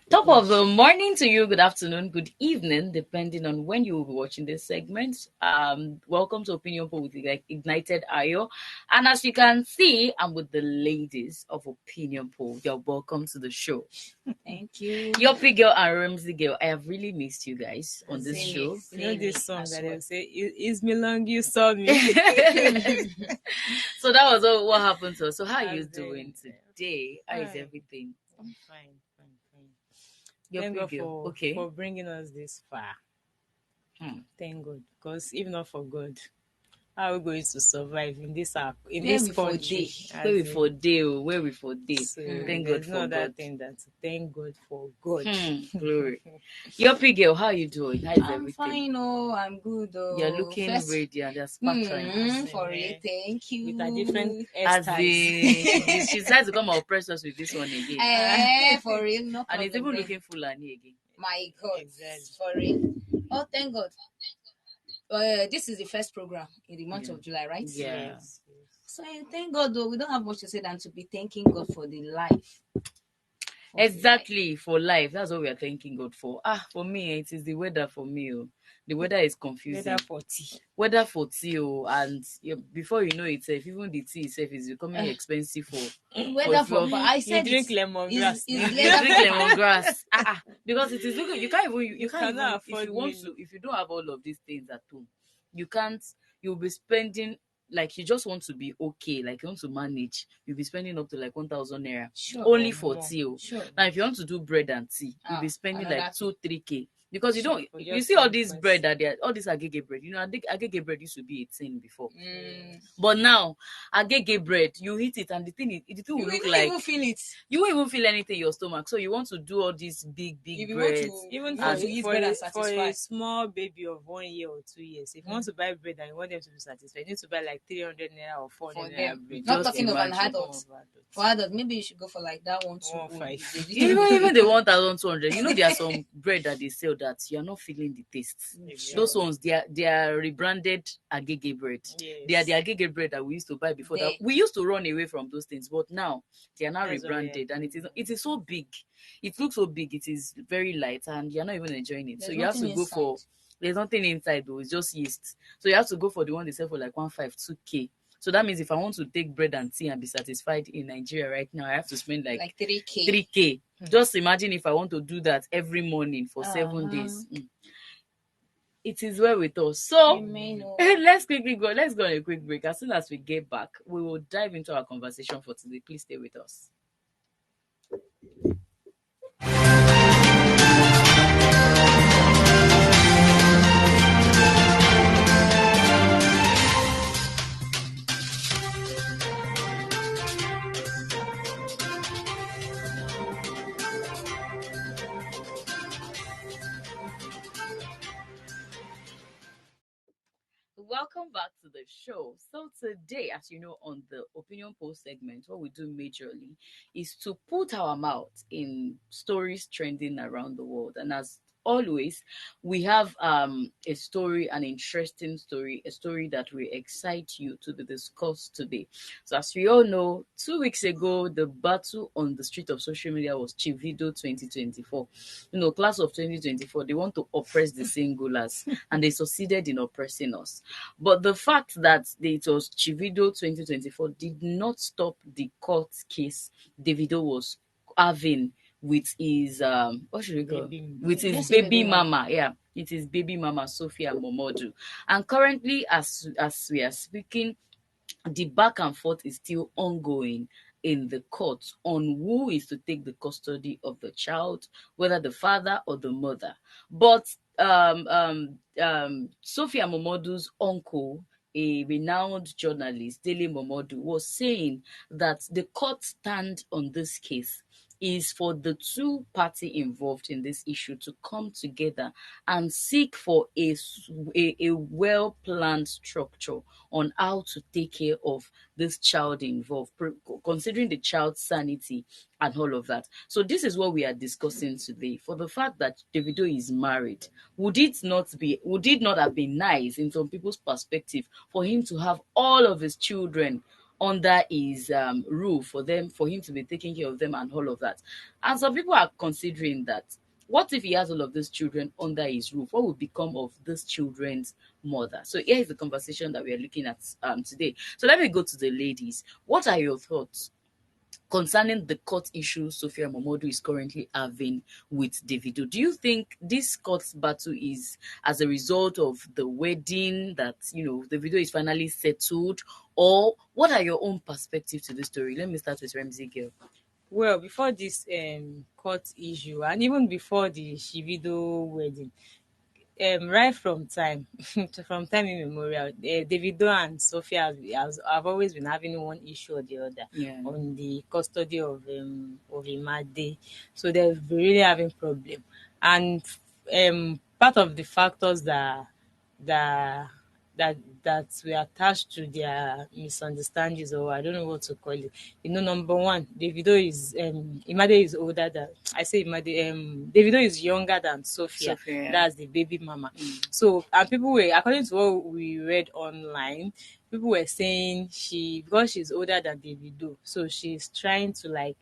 Top of the morning to you, good afternoon, good evening, depending on when you will be watching this segment. Welcome to Opinion Poll with Ignited Ayo. And as you can see, I'm with the ladies of Opinion Poll. You're welcome to the show. Thank you. Your big girl and Ramsey girl, I have really missed you guys on this show. You know this song that they'll say, "It's me long you saw me." So that was what happened to us. So how are you doing today? How is everything? I'm fine. Your Thank big God girl. for bringing us this far. Thank God, because if not for God, how are we going to survive in this country? Where we for day. So Thank God there's for no other God. thing than to thank God for God. Glory. Your big girl, how are you doing? How is I'm everything? fine, I'm good. You're looking radiant. You're sparkling. For it, thank you. With a different As hairstyle. she decides to come and oppress us with this one again. For real, no problem. And it's even looking full and again. My God, Exactly. for real. Oh, thank God. This is the first program in the month of July, right? Yeah. Yes. So thank God, though, we don't have much to say than to be thanking God for the life. Exactly, for life. That's what we are thanking God for. For me, it is the weather for me. The weather is confusing. Weather for tea, and before you know it, even the tea itself is becoming expensive for weather for. But I said you drink lemongrass. You drink lemongrass. Because it is looking. You can't even. You can't even afford if you don't have all of these things at home, you can't. You'll be spending. Like you just want to be okay, like you want to manage, you'll be spending up to like 1,000 naira only for tea. Sure. Now, if you want to do bread and tea, you'll be spending like 2-3K because you don't. For You just see all one this person. bread that they are, all this agege bread. You know, agege bread used to be 18 before, but now agege bread, you eat it and the thing will look like even feel it. You won't even feel anything in your stomach. So you want to do all these big breads. Even want to eat bread and for satisfy. a small baby of 1 year or 2 years, if you want to buy bread and you want them to be satisfied, you need to buy like 300 naira or 400 naira bread. Not Just talking of an imagine. adult. For adult, maybe you should go for like that 1.5. Even the 1,200. You know, there are some bread that they sell that you are not feeling the taste. Those ones, they are rebranded agege bread. Yes. They are the agege bread that we used to buy before. That we used to run away from those things, but now they are now rebranded, and it is so big. It looks so big. It is very light, and you're not even enjoying it. So you have to go for. There's nothing inside though. It's just yeast. So you have to go for the one they sell for like 1.52K. So that means if I want to take bread and tea and be satisfied in Nigeria right now, I have to spend like 3K. 3K. Just imagine if I want to do that every morning for 7 days. It is well with us. So let's go. Let's go on a quick break. As soon as we get back, we will dive into our conversation for today. Please stay with us. Welcome back to the show. So today, as you know, on the opinion poll segment, what we do majorly is to put our mouth in stories trending around the world. And as always, we have a story, an interesting story, a story that will excite you to be discussed today. So as we all know, 2 weeks ago, the battle on the street of social media was Davido 2024. You know, class of 2024, they want to oppress the singulars, and they succeeded in oppressing us. But the fact that it was Davido 2024 did not stop the court case Davido was having with his what should we call with his baby mama. Yeah, it is baby mama Sophia Momodu. And currently, as we are speaking, the back and forth is still ongoing in the court on who is to take the custody of the child, whether the father or the mother. But Sophia Momodu'S uncle, a renowned journalist, Dele Momodu, was saying that the court stand on this case is for the two parties involved in this issue to come together and seek for a well-planned structure on how to take care of this child involved, considering the child's sanity and all of that. So this is what we are discussing today. For the fact that Davido is married, would it not have been nice in some people's perspective for him to have all of his children under his roof for him to be taking care of them and all of that. And some people are considering that what if he has all of these children under his roof? What will become of these children's mother? So here is the conversation that we are looking at today. So let me go to the ladies. What are your thoughts concerning the court issue Sophia Momodu is currently having with Davido? Do you think this court battle is as a result of the wedding that, Davido is finally settled? Or what are your own perspective to this story? Let me start with Ramsey Girl. Well, before this court issue and even before the Shivido wedding, right from time from time immemorial, Davido and Sophia have always been having one issue or the other Yeah. on the custody of Imade. So they've been really having problem. And part of the factors that that were attached to their misunderstandings, or I don't know what to call it. Number one, Davido is Imade is older than, I say Imade, Davido is younger than Sophia. Sophia. That's the baby mama. So, and people were, according to what we read online, people were saying because she's older than Davido, so she's trying to like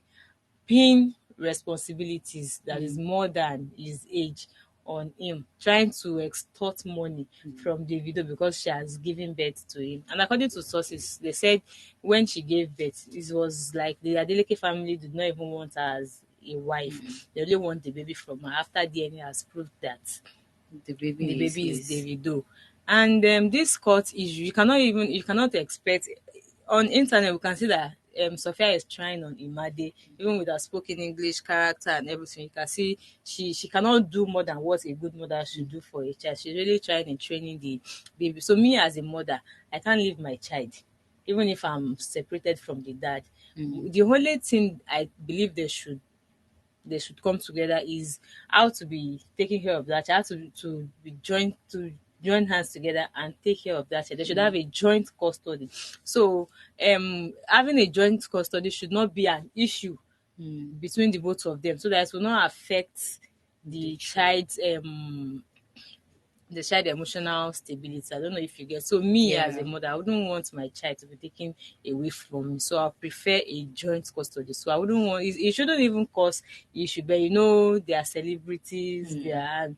pin responsibilities that is more than his age on him, trying to extort money from Davido because she has given birth to him. And according to sources, they said when she gave birth, it was like the Adeleke family did not even want her as a wife. They only want the baby from her after DNA has proved that The the baby baby is Davido. And this court issue, you cannot expect. On internet we can see that Sophia is trying on Imade, even with her spoken English character and everything. You can see she cannot do more than what a good mother should do for a child. She's really trying and training the baby. So me as a mother, I can't leave my child, even if I'm separated from the dad. The only thing I believe they should come together is how to be taking care of that child, how to be join hands together and take care of that child. They should have a joint custody. So having a joint custody should not be an issue between the both of them, so that it will not affect the child emotional stability. I don't know if you get. So me as a mother, I wouldn't want my child to be taken away from me. So I prefer a joint custody. So I wouldn't want it shouldn't even cause issue, but they are celebrities, they are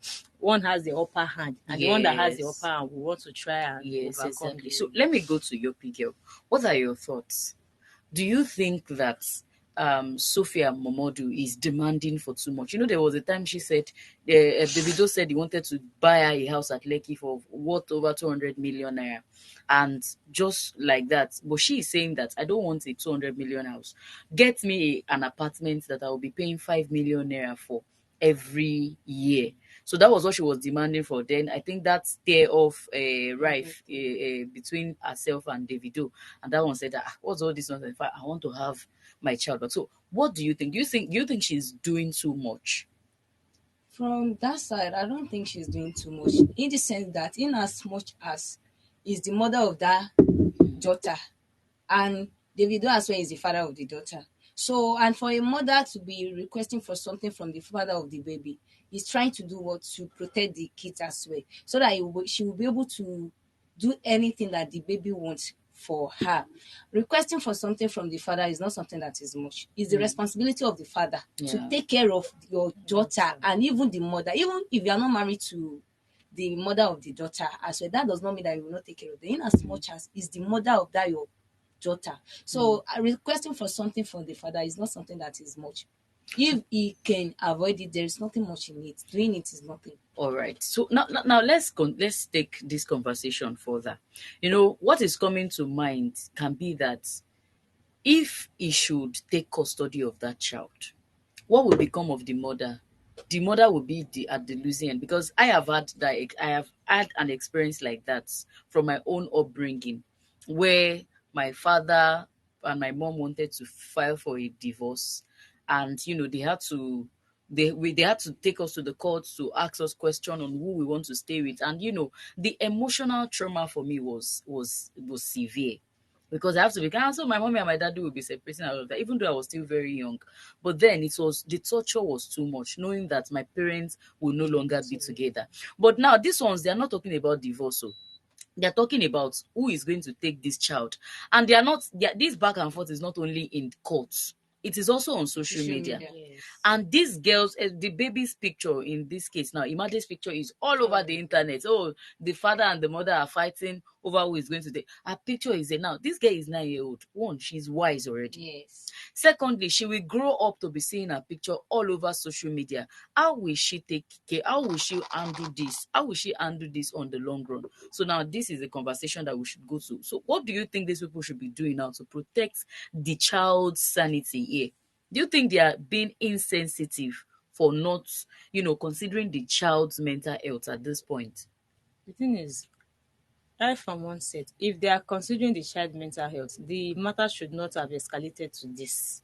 one has the upper hand, and the one that has the Yes. upper hand we want to try and Yes, overcome exactly. So let me go to your Girl. What are your thoughts? Do you think that Sophia Momodu is demanding for too much? There was a time she said, Davido said he wanted to buy her a house at Lekki for worth over 200 million naira. And just like that, but she is saying that I don't want a 200 million house. Get me an apartment that I will be paying 5 million naira for every year. So that was what she was demanding for. Then I think that stir off rife between herself and Davido, and that one said, "What's all this nonsense? In fact, I want to have my child." But so, what do you think? Do you think she's doing too much? From that side, I don't think she's doing too much. In the sense that, in as much as is the mother of that daughter, and Davido as well is the father of the daughter. So, and for a mother to be requesting for something from the father of the baby, is trying to do what to protect the kids as well, so that she will be able to do anything that the baby wants for her. Requesting for something from the father is not something that is much. It's the responsibility of the father to take care of your daughter, and even the mother. Even if you are not married to the mother of the daughter as well, that does not mean that you will not take care of them. In as much as is the mother of that your daughter. So requesting for something from the father is not something that is much. If he can avoid it, there is nothing much in it. Doing it is nothing. All right. So now let's take this conversation further. What is coming to mind can be that if he should take custody of that child, what will become of the mother? The mother will be at the losing end, because I have had an experience like that from my own upbringing, where my father and my mom wanted to file for a divorce, and they had to they had to take us to the court to ask us question on who we want to stay with. And the emotional trauma for me was severe, because I have to be kind. So my mommy and my daddy will be separating out of that, even though I was still very young. But then the torture was too much, knowing that my parents will no longer be together. But now these ones, they are not talking about divorce. So They're talking about who is going to take this child. And they are not, this back and forth is not only in courts, it is also on social Social media. media. Yes. And these girls, the baby's picture in this case now, Imade's picture is all over the internet. Oh, the father and the mother are fighting over who is going to take. Her picture is there now. This girl is 9 years old. One, she's wise already. Yes. Secondly, she will grow up to be seeing her picture all over social media. How will she take care? How will she handle this? How will she handle this on the long run? So now this is a conversation that we should go to. So what do you think these people should be doing now to protect the child's sanity here? Do you think they are being insensitive for not, considering the child's mental health at this point? The thing is, right from one set, if they are considering the child mental health, the matter should not have escalated to this.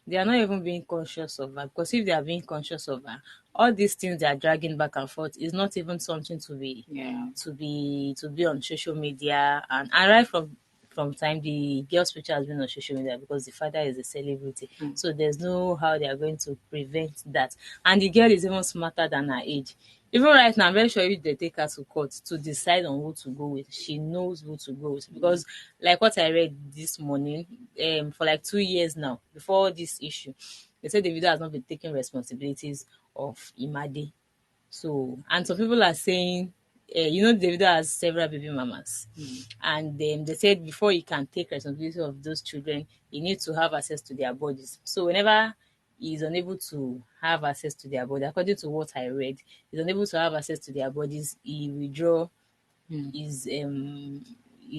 They are not even being conscious of her, because if they are being conscious of her, all these things they are dragging back and forth is not even something to be Yeah. to be on social media. And right from time the girl's picture has been on social media because the father is a celebrity, so there's no how they are going to prevent that. And the girl is even smarter than her age. Even right now, I'm very sure if they take her to court to decide on who to go with, she knows who to go with. Because, like what I read this morning, for like 2 years now, before this issue, they said Davido has not been taking responsibilities of Imade. So, and some people are saying, Davido has several baby mamas. And they said before he can take responsibility of those children, he needs to have access to their bodies. So, whenever he is unable to have access to their body, according to what I read, he's unable to have access to their bodies, he withdraw his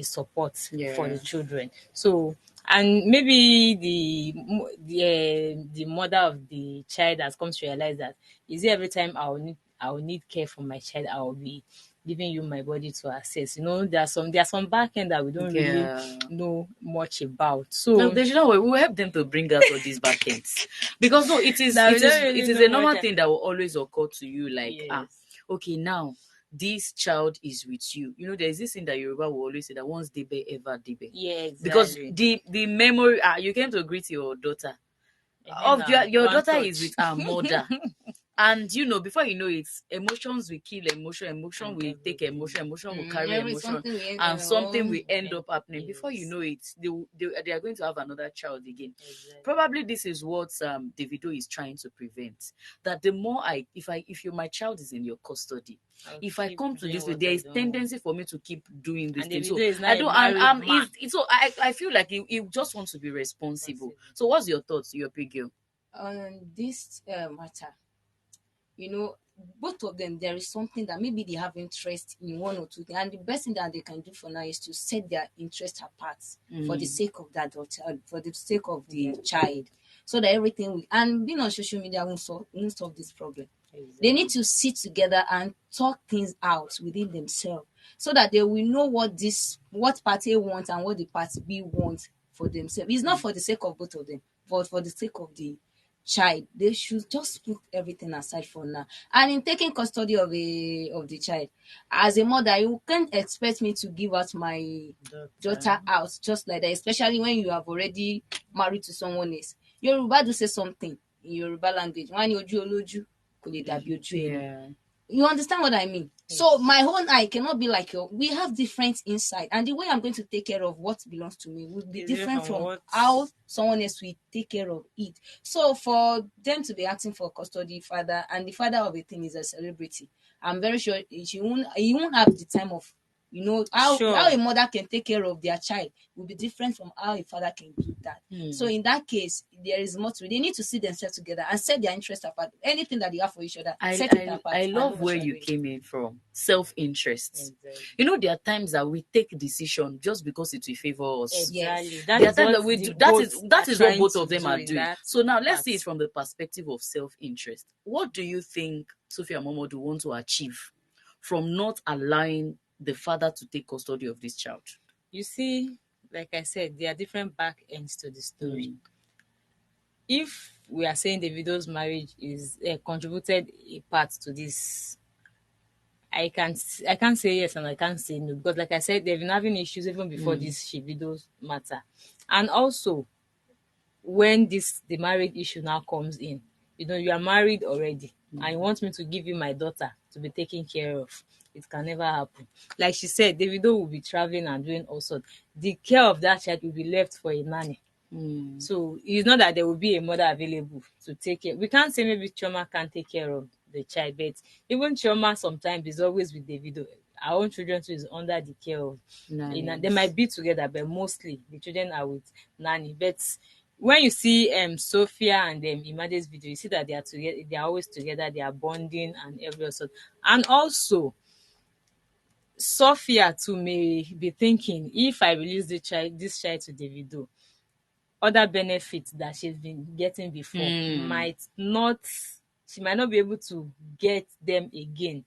support for the children. So, and maybe the mother of the child has come to realize that is it every time I will need care for my child, I will be giving you my body to access. There are some back end that we don't really Yeah. know much about. No, So they should not worry. We'll help them to bring out all these bad things. Because no, it is that we it is don't it really is a know normal much. thing that will always occur to you, like, Yes. okay, now this child is with you. There's this thing that Yoruba will always say that once debe ever debe. Yeah, Because exactly. the memory, you came to greet your daughter. Of Now, your one daughter is touch with her mother. And before you know it, emotions will kill emotion, emotion and will take everything. emotion, emotion will carry Every emotion, something we and something will end And up happening. Before you yes, know it, they are going to have another child again. exactly. Probably this is what Davido is trying to prevent. That the more my child is in your custody, I'll if I keep come to doing this way, what there I is don't want. tendency for me to keep doing this And thing. Davido So is now I a don't, and married man. so I feel like he just wants to be responsible. Responsible. So what's your thoughts, your big girl? On this matter, both of them, there is something that maybe they have interest in one or two things, and the best thing that they can do for now is to set their interest apart for the sake of that daughter, for the sake of the child, so that everything will, and being on social media won't solve this problem. They need to sit together and talk things out within themselves, so that they will know what party A wants and what the party B wants for themselves. It's not for the sake of both of them, but for the sake of the child. They should just put everything aside for now. And in taking custody of the child, as a mother, you can't expect me to give out my daughter out just like that, especially when you have already married to someone else. Yoruba do say something in Yoruba language. Wọ́n á ní ojú olójú kò lè dàbí ojú ẹni. Yeah. You understand what I mean? So my own eye cannot be like your. We have different insight, and the way I'm going to take care of what belongs to me will be Is different from from what? how someone else will take care of it. So for them to be asking for custody, father, and the father of a thing is a celebrity, I'm very sure he won't have the time of, how Sure. a mother can take care of their child will be different from how a father can do that. So in that case, there is more to it. They need to see themselves together and set their interests apart. Anything that they have for each other, set it apart. I and know love what where you're you doing. came in from. Self-interest. Exactly. There are times that we take decision just because it will favor us. Exactly. Yes. That There are is times what that we the do that is both that are is what trying both to of them do are in doing. that So now let's part. see it from the perspective of self-interest. What do you think Sophia Momodu want to achieve from not allowing the father to take custody of this child? You see, like I said, there are different back ends to the story. If we are saying Davido's marriage is contributed a part to this, I can't say yes and I can't say no, because like I said, they've been having issues even before this Shivido's matter. And also, when the marriage issue now comes in, you are married already and you want me to give you my daughter to be taken care of. it can never happen. Like she said, Davido will be traveling and doing all sorts. The care of that child will be left for a nanny. So it's not that there will be a mother available to take care. We can't say maybe Chioma can't take care of the child, but even Chioma sometimes is always with Davido. Our own children too is under the care of they might be together, but mostly the children are with nanny. But when you see Sophia and Imade's video, you see that they are together, they are always together, they are bonding and every sort. And also Sophia too may be thinking, if I release this child to Davido, other benefits that she's been getting before she might not be able to get them again.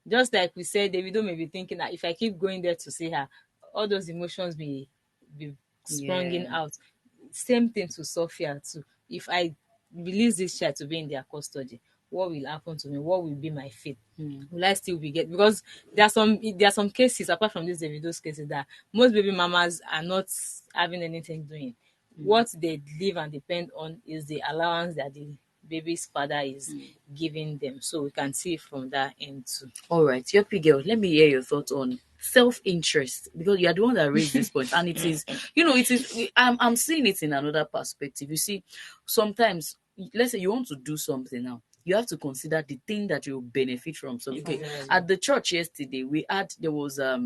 Just like we said, Davido may be thinking that if I keep going there to see her, all those emotions may be sprunging out. Same thing to Sophia too. If I release this child to be in their custody, what will happen to me? What will be my fate? Will I still be get? Because there are some cases apart from these Davido's cases that most baby mamas are not having anything doing. What they live and depend on is the allowance that the baby's father is giving them. So we can see from that end too. All right, Yopi girl, let me hear your thoughts on self-interest, because you are the one that raised this point, and it is, it is. I'm seeing it in another perspective. You see, sometimes, let's say you want to do something now, you have to consider the thing that you benefit from. So, okay, at the church yesterday, there was a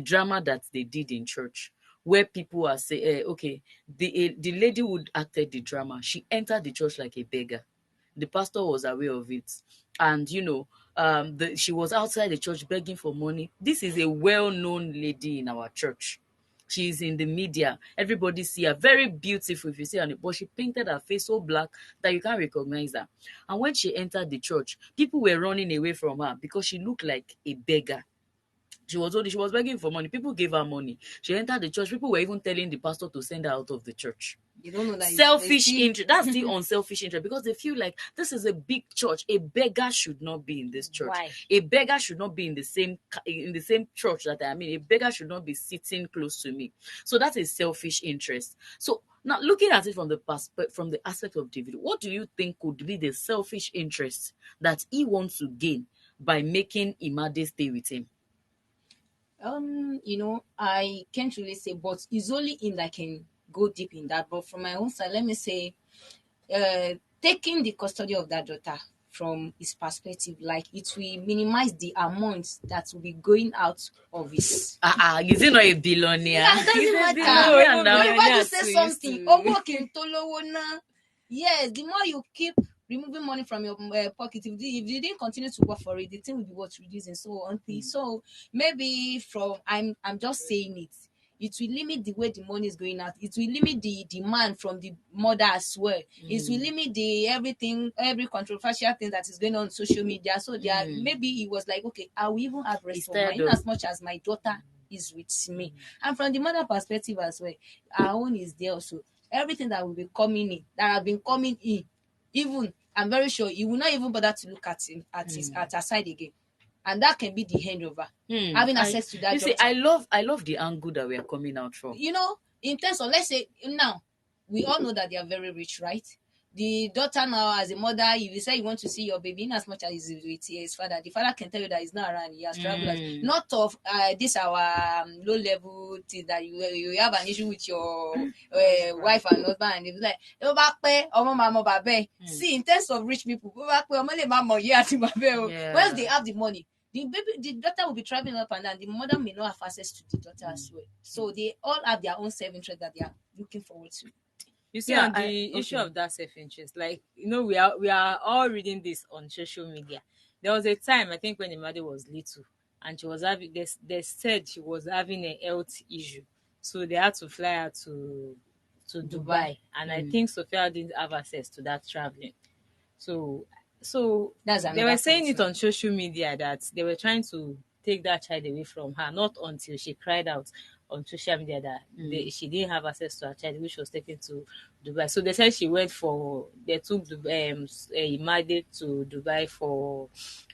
drama that they did in church, where people are saying, okay, the lady who acted the drama, she entered the church like a beggar. The pastor was aware of it, and she was outside the church begging for money. This is a well-known lady in our church. She's in the media. Everybody see her. Very beautiful if you see her. But she painted her face so black that you can't recognize her. And when she entered the church, people were running away from her because she looked like a beggar. She was begging for money. People gave her money. She entered the church. People were even telling the pastor to send her out of the church. You don't know that Selfish interest. That's the unselfish interest, because they feel like this is a big church. A beggar should not be in this church. Why? A beggar should not be in the same church that I'm in. A beggar should not be sitting close to me. So that's a selfish interest. So now, looking at it from the aspect of David, what do you think could be the selfish interest that he wants to gain by making Imade stay with him? I can't really say, but it's only in I can go deep in that. But from my own side, let me say, taking the custody of that daughter from his perspective, like it will minimize the amount that will be going out of his. Is he not a billionaire? That doesn't matter. Why you say something? Working tolowo. Yes, the more you keep removing money from your pocket, if you didn't continue to work for it, the thing will be what's reducing. So maybe I'm just saying it. It will limit the way the money is going out. It will limit the demand from the mother as well. It will limit every controversial thing that is going on social media. So maybe he was like, okay, I will even have rest of mine as much as my daughter is with me. And from the mother perspective as well, our own is there also. Everything that will be coming in, that have been coming in, even I'm very sure he will not even bother to look at him at her side again. And that can be the end of her having access to that. You see, I love the angle that we are coming out from. In terms of, let's say now, we all know that they are very rich, right? The daughter now, as a mother, if you say you want to see your baby, in as much as he's with his father, the father can tell you that he's not around. He has traveled. Not of this our low level thing that you have an issue with your wife and husband, and it's like, see, in terms of rich people, once they have the money, the daughter will be traveling up and down. The mother may not have access to the daughter as well. So they all have their own self-interest that they are looking forward to. You see, on the issue of that self-interest, like, we are all reading this on social media. There was a time, I think, when Imade was little, and she was having, they said she was having a health issue, so they had to fly her to Dubai, and I think Sophia didn't have access to that traveling. So they were saying it on social media that they were trying to take that child away from her, not until she cried out on social media that she didn't have access to her child, which was taken to Dubai. So they said they took Imade to Dubai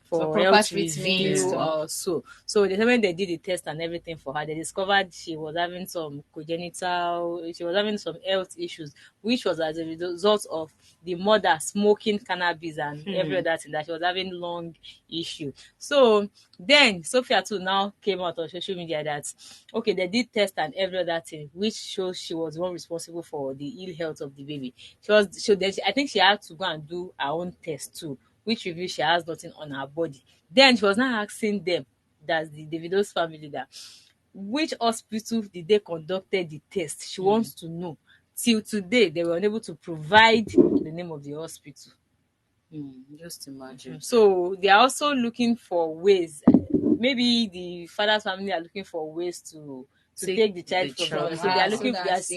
for proper health treatment. review or so. So the when they did the test and everything for her, they discovered she was having she was having some health issues, which was as a result of the mother smoking cannabis and every other thing, that she was having lung issue. So then Sophia too now came out on social media that okay, they did test and every other thing, which shows she was the one responsible for the ill health of the baby. I think she had to go and do her own test too, which revealed she has nothing on her body. Then she was now asking them, that's the Davido's family, that which hospital did they conducted the test. She wants to know. Till today, they were unable to provide the name of the hospital. Just imagine. So they are also looking for ways. Maybe the father's family are looking for ways to take the child from her. So they are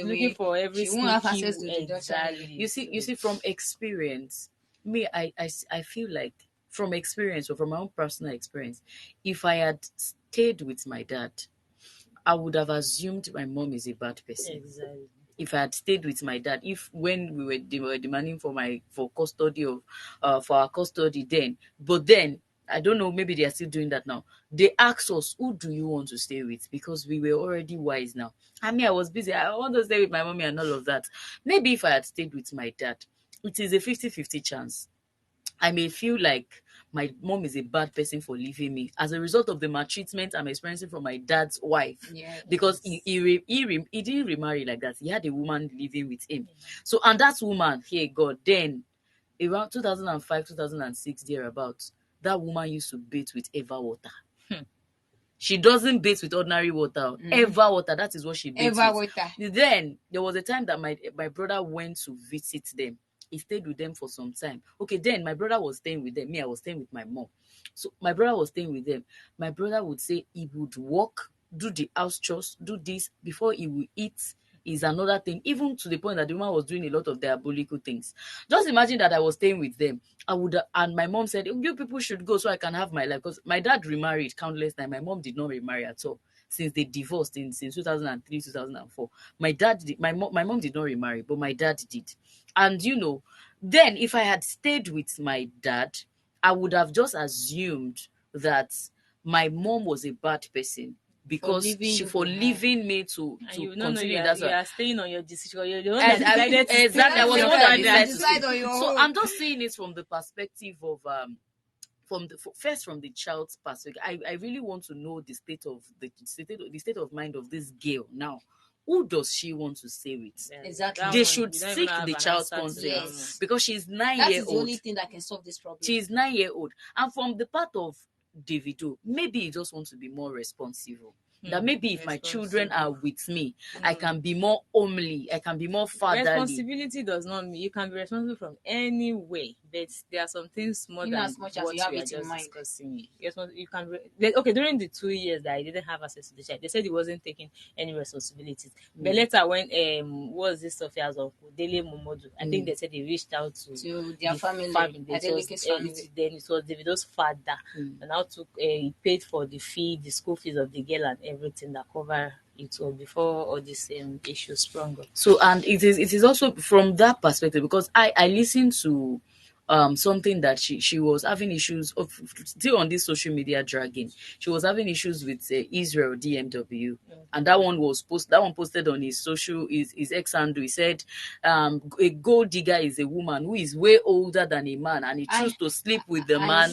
looking for every she won't have sneaky access to the daughter. exactly. You see, from experience, me, I feel like from experience or from my own personal experience, if I had stayed with my dad, I would have assumed my mom is a bad person. Exactly. If I had stayed with my dad, if when they were demanding for custody of for our custody then, but then I don't know, maybe they are still doing that now. They asked us, who do you want to stay with? Because we were already wise now. I mean, I was busy. I want to stay with my mommy and all of that. Maybe if I had stayed with my dad, it is a 50-50 chance. I may feel like my mom is a bad person for leaving me as a result of the maltreatment I'm experiencing from my dad's wife. Yeah, Because he didn't remarry like that. He had a woman living with him. So, and that woman, hey God, then around 2005, 2006, thereabouts, that woman used to bathe with Eva water. She doesn't bathe with ordinary water. Eva water, that is what she bathes Eva with. water. Then there was a time that my brother went to visit them. He stayed with them for some time. Okay, then my brother was staying with them. Me, I was staying with my mom. So my brother was staying with them. My brother would say he would walk, do the house chores, do this before he will eat. Is another thing, even to the point that the woman was doing a lot of diabolical things. Just imagine that I was staying with them. I would, and my mom said, "You people should go so I can have my life." Because my dad remarried countless times. My mom did not remarry at all since they divorced since 2003, 2004. My mom did not remarry, but my dad did. And then if I had stayed with my dad, I would have just assumed that my mom was a bad person because leaving me to continue. You are staying on your decision. You're the one And that decided to exactly, I was the one that decided to decide stay. on your So own. I'm just seeing it from the perspective of first from the child's perspective. I really want to know the state of mind of this girl now. Who does she want to stay with? Exactly. They should seek the child's consent. Yes. Because she's That 9 year is the old. only thing that can solve this problem. She's 9 year old. And from the part of Davido, maybe he just wants to be more responsible. That maybe if my children are with me, I can be more homely, I can be more fatherly. Responsibility does not mean you can be responsible from any way, but there are some things more In than as much as what you have we are it in just mind. discussing. You can okay, during the 2 years that I didn't have access to the child, they said he wasn't taking any responsibilities. But later when what was this Sophia's uncle, Daily Momodu, I think they said they reached out to their family. Then it was Davido's father, and now he paid for the fee, the school fees of the girl and everything that cover it all before all these issues sprung up. So, and it is also from that perspective, because I listened to something that she was having issues of, still on this social media dragging. She was having issues with Israel DMW, and that one posted on his ex handle. He said a gold digger is a woman who is way older than a man, and he chooses to sleep with the man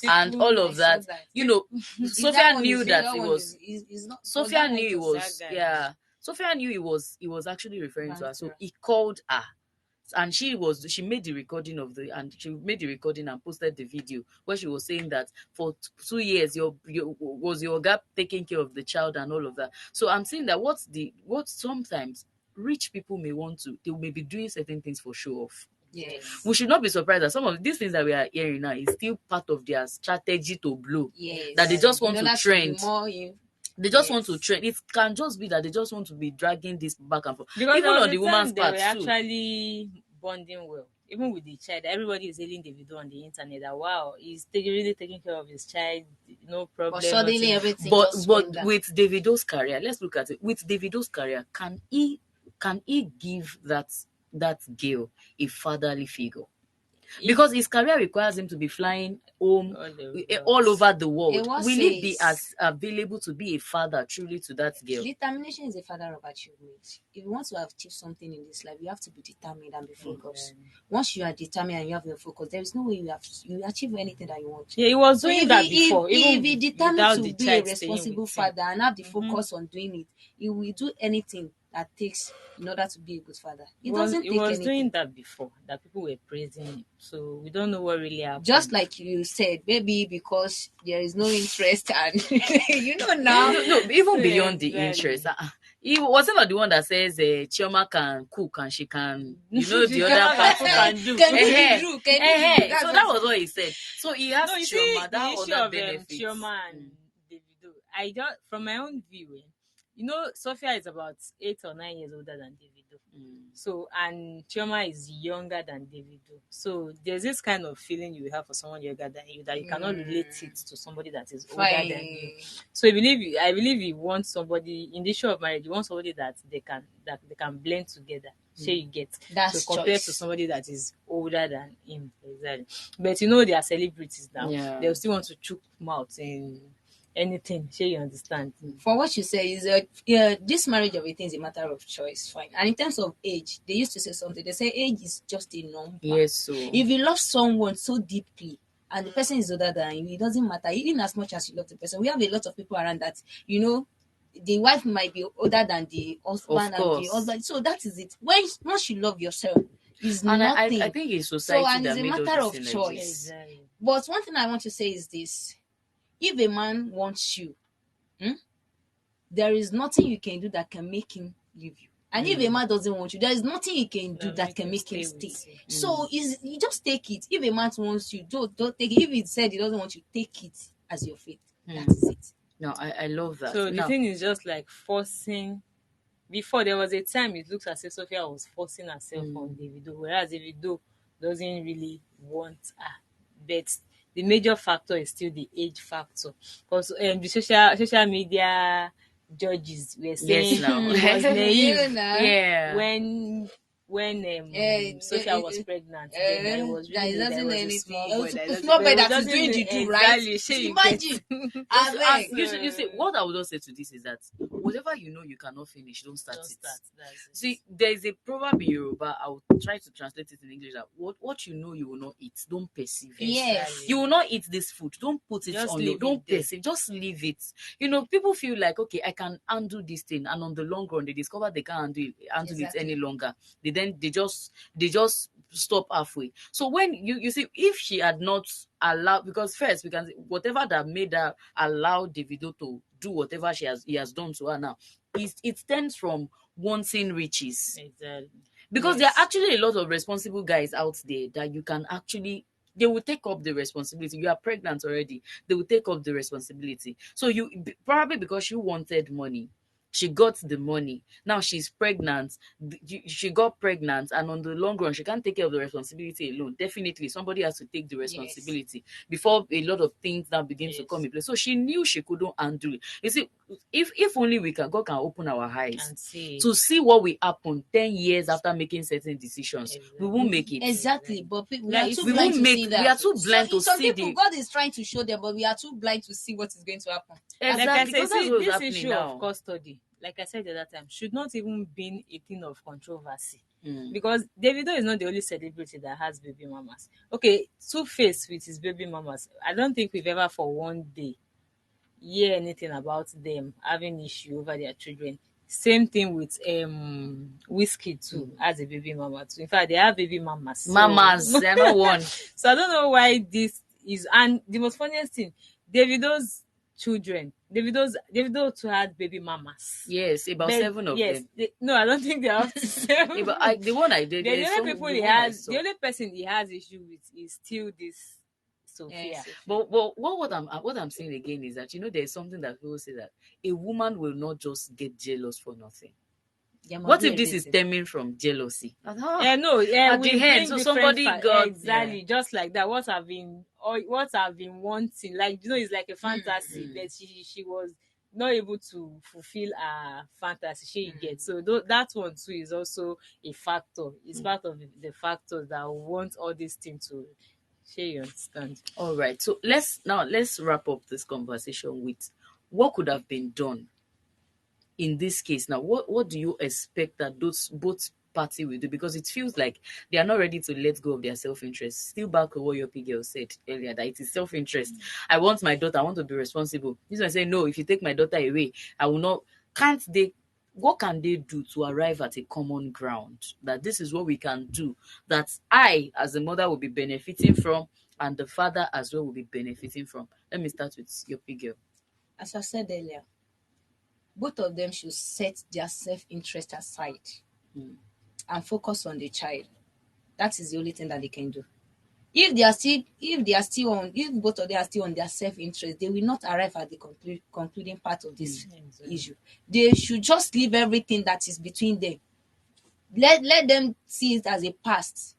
and all of that. Sophia knew that it was. Sophia knew it was. Yeah. Sophia knew he was actually referring to her, so he called her, and she made the recording and posted the video where she was saying that for 2 years your gap taking care of the child and all of that. So I'm saying that what sometimes rich people they may be doing certain things for show off. Yes. We should not be surprised that some of these things that we are hearing now is still part of their strategy to blow. Yes. That they just want to trend. They just want to Yes. trend. It can just be that they just want to be dragging this back and forth. Because even on the woman's they part were too. actually bonding well. Even with the child, everybody is hailing Davido on the internet that wow, he's really taking care of his child, no problem. But suddenly everything But just went down. with Davido's career, let's look at it. With Davido's career, can he give that girl a fatherly figure? because his career requires him to be flying home all all over. over the world. What Will he be says as available to be a father truly to that girl? determination is a father of achievement. If you want to achieve something in this life, you have to be determined and be focused. Once you are determined and you have your focus, there is no way you achieve anything that you want. Yeah, he was So doing if that he, before. if even he determined without to the be a child staying responsible with him. father and have the focus on doing it, he will do anything that takes in order to be a good father. It doesn't He take was anything. doing that before, that people were praising him. So we don't know what really happened. Just like you said, maybe because there is no interest and you know now. No, even beyond the Exactly. interest. He wasn't the one that says Chioma can cook and she can, the She other cannot part. cook and do. Can Eh-heh. do. So that was what he said. So he has No, you see Chioma, the that issue other of benefits. Chioma and Davido. I don't, from my own view, Sophia is about 8 or 9 years older than Davido. So, and Chioma is younger than Davido. So there's this kind of feeling you have for someone younger than you that you cannot relate it to somebody that is older than you. So I believe you want somebody in the issue of marriage. You want somebody that they can blend together. So you get That's so compared choice. to somebody that is older than him, exactly. But they are celebrities now. Yeah. They'll still want to chook mouth in anything. Sure, you understand? For what you say is this marriage of a thing is a matter of choice, fine. And in terms of age, they used to say something. They say age is just a number. Yes, so If you love someone so deeply and the person is older than you, it doesn't matter. Even as much as you love the person, we have a lot of people around that the wife might be older than the husband and the husband. So that is it. Once you love yourself, is and nothing. I think it's society So and that it's a made all matter this of thing like choice. this. Exactly. But one thing I want to say is this: if a man wants you, there is nothing you can do that can make him leave you. And if a man doesn't want you, there is nothing you can do that can make him stay. So you just take it. If a man wants you, don't take it. If he said he doesn't want you, take it as your fate. That is it. No, I love that. So the Now, thing is just like forcing. Before there was a time it looks as if Sophia was forcing herself on Davido, whereas Davido doesn't really want her. But the major factor is still the age factor, because the social media judges were saying Yes, now. he was naive yeah. when Sophia was pregnant. Then that it was that really he that doesn't it know was a anything. small boy. Small boy that is doesn't doing know the do right. exactly. Shey you Imagine. get. Abeg. You see, what I would also say to this is that whatever you know you cannot finish, don't start Don't it. start. That's it. See, there is a proverb in Yoruba. I'll try to translate it in English. That what you know you will not eat, don't perceive it. Yes. You will not eat this food. Don't put it Just on your. leave Don't it there. perceive. Just leave it. People feel like, okay, I can undo this thing, and on the long run, they discover they can't handle it Exactly. any longer. They just stop halfway. So when you see, if she had not allowed, because first we can say whatever that made her allow Davido to do whatever he has done to her now, it stems from wanting riches. Exactly. Because there are actually a lot of responsible guys out there that you can actually, they will take up the responsibility. You are pregnant already, they will take up the responsibility. So probably because you wanted money, she got the money. Now she's pregnant. She got pregnant, and on the long run, she can't take care of the responsibility alone. Definitely, somebody has to take the responsibility before a lot of things now begin to come in place. So she knew she couldn't undo it. You see, if only God can open our eyes And see. to see what will happen 10 years after making certain decisions, we won't make it. Exactly, but people, we Like, are too We blind won't to make. see that. We are too blind to some see people, the. God is trying to show them, but we are too blind to see what is going to happen. Like I Exactly, said, because that's see, what's this happening issue now. of custody, like I said the other time, should not even been a thing of controversy. Mm. Because Davido is not the only celebrity that has baby mamas. Okay, Two-Face with his baby mamas, I don't think we've ever for one day hear anything about them having issue over their children. Same thing with Whiskey too, as a baby mama too. In fact, they have baby mamas. Mamas, they're not one. So I don't know why this is. And the most funniest thing, Davido's children, Davido too had baby mamas. Yes, about 7 of them. No, I don't think they are up to 7. Yeah, but the one I did, The only people he has, the only person he has issue with is still this Sophia. But what I'm saying again is that there's something that people say that a woman will not just get jealous for nothing. What if this is stemming from jealousy? No, at we the end, so somebody got exactly just like that. What I've been wanting, like it's like a fantasy. But she was not able to fulfill her fantasy she gets. So that one too is also a factor. It's part of the factors that want all these things to share, you understand. All right. So let's wrap up this conversation with what could have been done in this case. Now, what do you expect that those both party will do? Because it feels like they are not ready to let go of their self-interest. Still back to what your pig girl said earlier, that it is self-interest. I want my daughter, I want to be responsible. This one say, no, if you take my daughter away, I will not. Can't they? What can they do to arrive at a common ground that this is what we can do, that I as a mother will be benefiting from, and the father as well will be benefiting from? Let me start with your pig girl. As I said earlier, both of them should set their self-interest aside and focus on the child. That is the only thing that they can do. If both of them are still on their self-interest, they will not arrive at the concluding part of this issue. They should just leave everything that is between them. Let them see it as a past.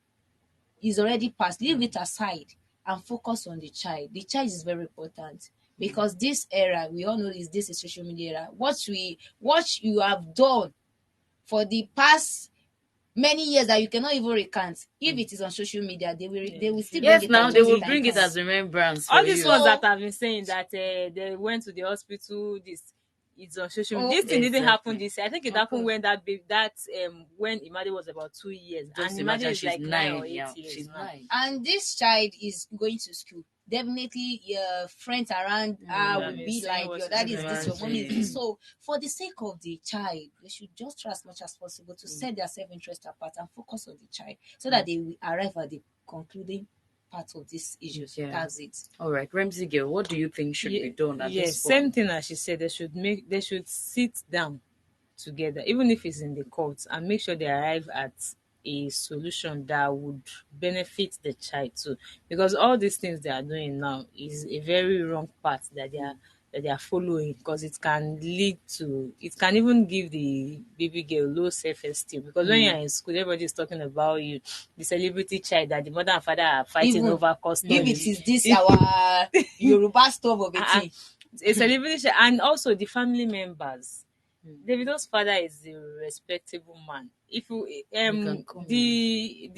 It's already past. Leave it aside and focus on the child. The child is very important, because this era, we all know, is this a social media era. What you have done for the past many years that you cannot even recount, if it is on social media, they will still bring Yes, it now out they just will in bring it time. as remembrance for All these you. ones that have been saying that they went to the hospital, this it's on social media. Oh, This thing didn't exactly. happen this year. I think it happened when when Imade was about 2 years, Just and Imade imagine, is she's like 9 or 8 yeah, years she's now. 9. And this child is going to school. Definitely your friends around will be saying like, what your she's dad is this, your mom is Imagine. this. So for the sake of the child, they should just try as much as possible to set their self-interest apart and focus on the child, so that they will arrive at the concluding part of this issue. Yeah. That's it. All right, Ramsey girl, what do you think should be done at Yes, this same point? thing as she said. They should sit down together, even if it's in the courts, and make sure they arrive at a solution that would benefit the child too. Because all these things they are doing now is a very wrong path that they are following, because it can even give the baby girl low self-esteem, because when you're in school, everybody is talking about you, the celebrity child that the mother and father are fighting Even over if it custody. is this our Yoruba stuff of a Ah, thing. a celebrity child, and also the family members. Davido's father is a respectable man. If you You can come in.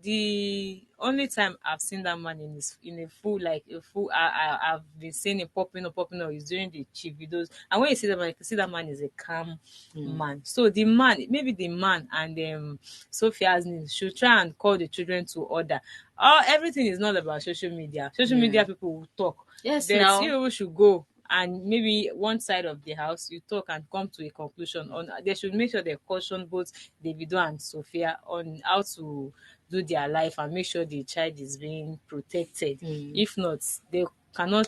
the only time I've seen that man in a full I've been seeing him popping up is during the chief videos. And when you see that man, you can see that man is a calm man. So the man and Sophia's niece should try and call the children to order. Everything is not about social media. Social media people will talk. Yes, But now. you should go, and maybe one side of the house you talk and come to a conclusion on. They should make sure they caution both Davido and Sophia on how to do their life and make sure the child is being protected. If not, they cannot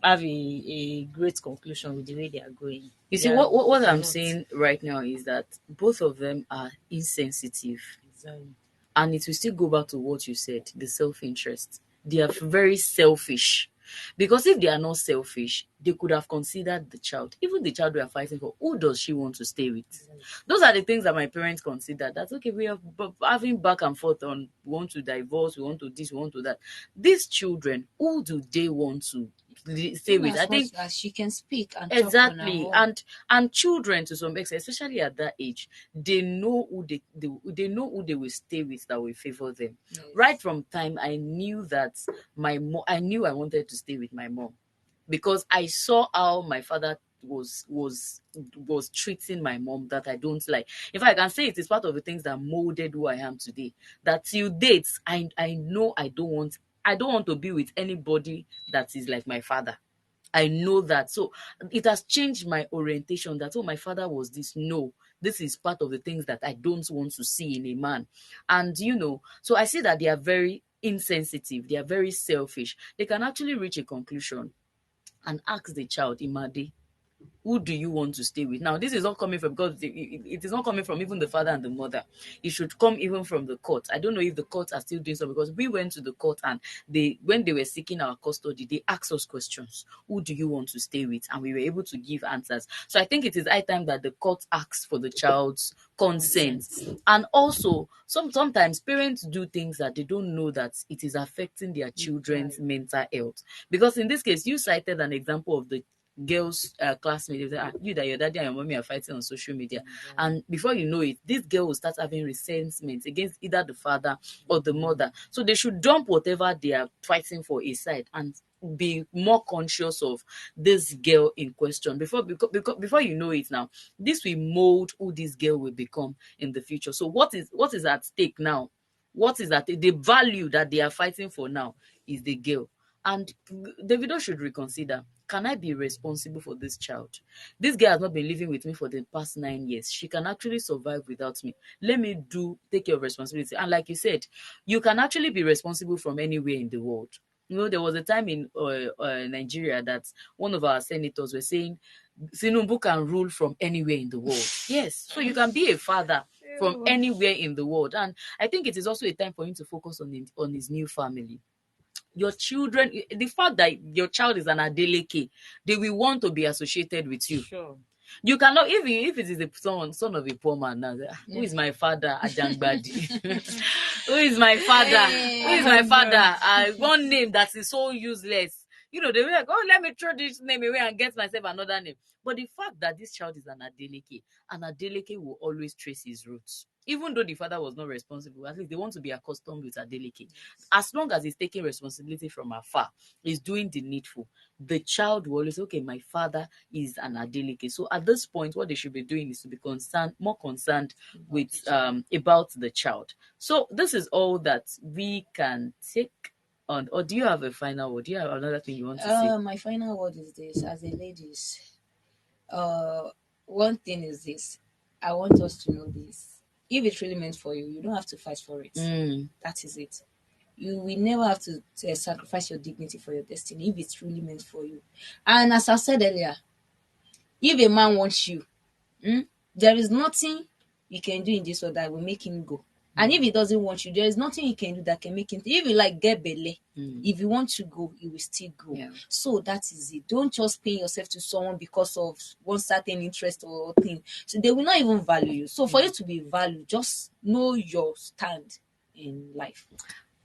have a great conclusion with the way they are going. You see, what I'm saying right now is that both of them are insensitive. Exactly. And it will still go back to what you said, the self-interest. They are very selfish. Because if they are not selfish, they could have considered the child. Even the child we are fighting for, who does she want to stay with? Those are the things that my parents consider. That's okay, we are having back and forth on, we want to divorce, we want to this, we want to that. These children, who do they want to stay with? I think as she can speak and exactly. talk on her own. And children, to some extent, especially at that age, they know who they know who they will stay with that will favor them. Yes. Right from time I knew that my mom, I knew I wanted to stay with my mom, because I saw how my father was treating my mom that I don't like. In fact, I can say it is part of the things that molded who I am today. That till date, I know I don't want to be with anybody that is like my father. I know that. So it has changed my orientation that, oh, my father was this. No, this is part of the things that I don't want to see in a man. And, so I see that they are very insensitive. They are very selfish. They can actually reach a conclusion and ask the child, Imade, who do you want to stay with? Now, this is not coming from, because it is not coming from even the father and the mother. It should come even from the court. I don't know if the courts are still doing so, because we went to the court and when they were seeking our custody, they asked us questions. Who do you want to stay with? And we were able to give answers. So I think it is high time that the court asks for the child's consent. And also, sometimes parents do things that they don't know that it is affecting their children's mental health. Because in this case, you cited an example of the girl's classmate. They say, you that your daddy and your mommy are fighting on social media. And before you know it, this girl will start having resentment against either the father or the mother. So they should dump whatever they are fighting for aside and be more conscious of this girl in question before you know it now. This will mold who this girl will become in the future. So what is at stake now? What is at the value that they are fighting for now is the girl. And Davido should reconsider. Can I be responsible for this child? This girl has not been living with me for the past 9 years. She can actually survive without me. Let me take your responsibility. And like you said, you can actually be responsible from anywhere in the world. You know, there was a time in Nigeria that one of our senators were saying Tinubu can rule from anywhere in the world. Yes, so you can be a father from anywhere in the world. And I think it is also a time for him to focus on his new family. Your children, the fact that your child is an Adeleke, they will want to be associated with you. Sure. You cannot, if it is a son of a poor man now, who is my father? Ajangbadi. Who is my father? Who is my father? One name that is so useless. You know, they were like, oh, let me throw this name away and get myself another name. But the fact that this child is an Adeleke will always trace his roots. Even though the father was not responsible, at least they want to be accustomed with Adeleke. As long as he's taking responsibility from afar, he's doing the needful, the child will always say, okay, my father is an Adeleke. So at this point, what they should be doing is to be more concerned with about the child. So this is all that we can take on. Or do you have a final word? Do you have another thing you want to say? My final word is this: as a ladies, one thing is this. I want us to know this. If it's really meant for you, you don't have to fight for it. That is it. You will never have to sacrifice your dignity for your destiny if it's really meant for you. And as I said earlier, if a man wants you, there is nothing you can do in this world that will make him go. And if he doesn't want you, there is nothing you can do that can make him. If you like get belle, if you want to go, you will still go. Yeah. So that is it. Don't just pay yourself to someone because of one certain interest or thing. So they will not even value you. So for you to be valued, just know your stand in life.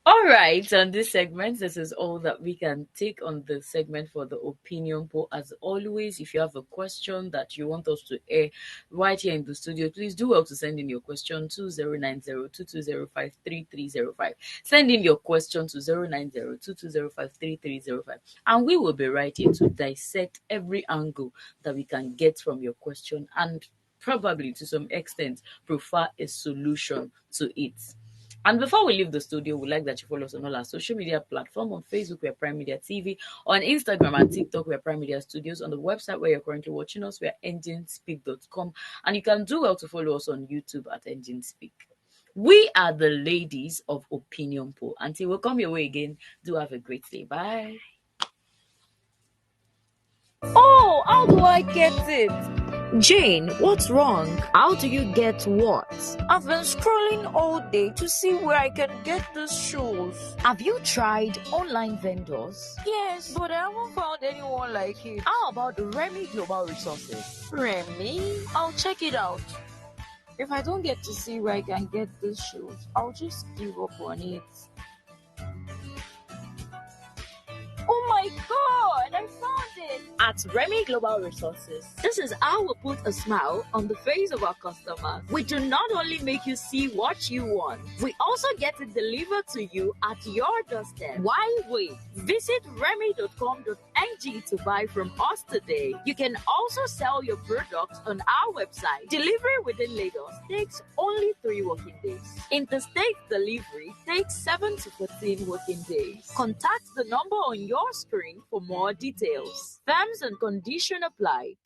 All right, on this segment, this is all that we can take on the segment for the opinion poll. As always, if you have a question that you want us to air right here in the studio, please do well to send in your question to 090-2205-3305. Send in your question to 090-2205-3305, and we will be right here to dissect every angle that we can get from your question and probably to some extent provide a solution to it. And before we leave the studio, we'd like that you follow us on all our social media platforms. On Facebook, we're Prime Media TV. On Instagram and TikTok, we're Prime Media Studios. On the website where you're currently watching us, we're enginespeak.com. And you can do well to follow us on YouTube at Enginespeak. We are the ladies of Opinion Poll. Until we come your way again, do have a great day. Bye. Oh, how do I get it? Jane, what's wrong? How do you get what? I've been scrolling all day to see where I can get these shoes. Have you tried online vendors? Yes, but I haven't found anyone like it. How about Remy Global Resources? Remy? I'll check it out. If I don't get to see where I can get these shoes, I'll just give up on it. Oh my god, I found it! At Remy Global Resources, this is how we put a smile on the face of our customers. We do not only make you see what you want, we also get it delivered to you at your doorstep. Why wait? Visit remy.com.ng to buy from us today. You can also sell your products on our website. Delivery within Lagos takes only 3 working days. Interstate delivery takes 7 to 14 working days. Contact the number on your screen for more details. Terms and conditions applied.